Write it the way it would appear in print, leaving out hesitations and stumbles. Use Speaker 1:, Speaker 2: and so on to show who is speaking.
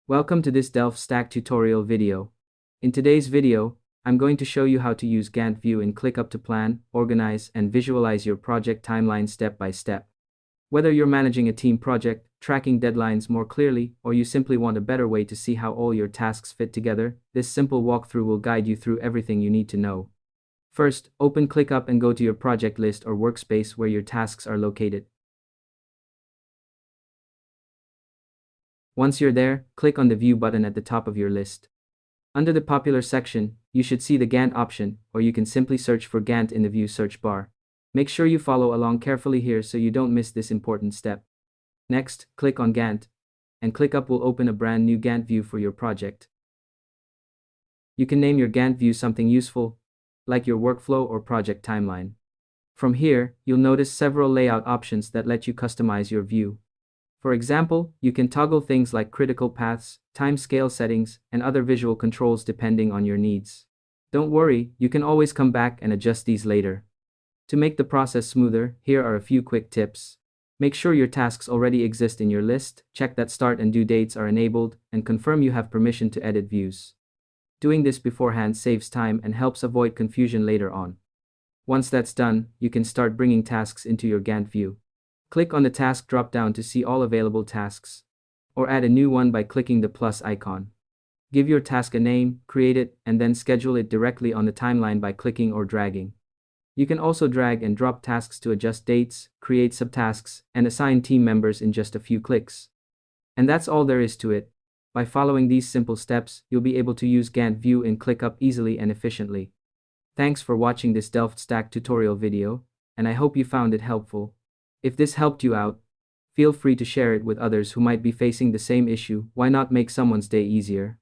Speaker 1: Welcome to this DelftStack tutorial video. In today's video, I'm going to show you how to use Gantt View in ClickUp to plan, organize, and visualize your project timeline step by step. Whether you're managing a team project, tracking deadlines more clearly, or you simply want a better way to see how all your tasks fit together, this simple walkthrough will guide you through everything you need to know. First, open ClickUp and go to your project list or workspace where your tasks are located. Once you're there, click on the View button at the top of your list. Under the Popular section, you should see the Gantt option, or you can simply search for Gantt in the View search bar. Make sure you follow along carefully here so you don't miss this important step. Next, click on Gantt, and ClickUp will open a brand new Gantt view for your project. You can name your Gantt view something useful, like your workflow or project timeline. From here, you'll notice several layout options that let you customize your view. For example, you can toggle things like critical paths, timescale settings, and other visual controls depending on your needs. Don't worry, you can always come back and adjust these later. To make the process smoother, here are a few quick tips. Make sure your tasks already exist in your list, check that start and due dates are enabled, and confirm you have permission to edit views. Doing this beforehand saves time and helps avoid confusion later on. Once that's done, you can start bringing tasks into your Gantt view. Click on the task drop-down to see all available tasks, or add a new one by clicking the plus icon. Give your task a name, create it, and then schedule it directly on the timeline by clicking or dragging. You can also drag and drop tasks to adjust dates, create subtasks, and assign team members in just a few clicks. And that's all there is to it. By following these simple steps, you'll be able to use Gantt View in ClickUp easily and efficiently. Thanks for watching this DelftStack tutorial video, and I hope you found it helpful. If this helped you out, feel free to share it with others who might be facing the same issue. Why not make someone's day easier?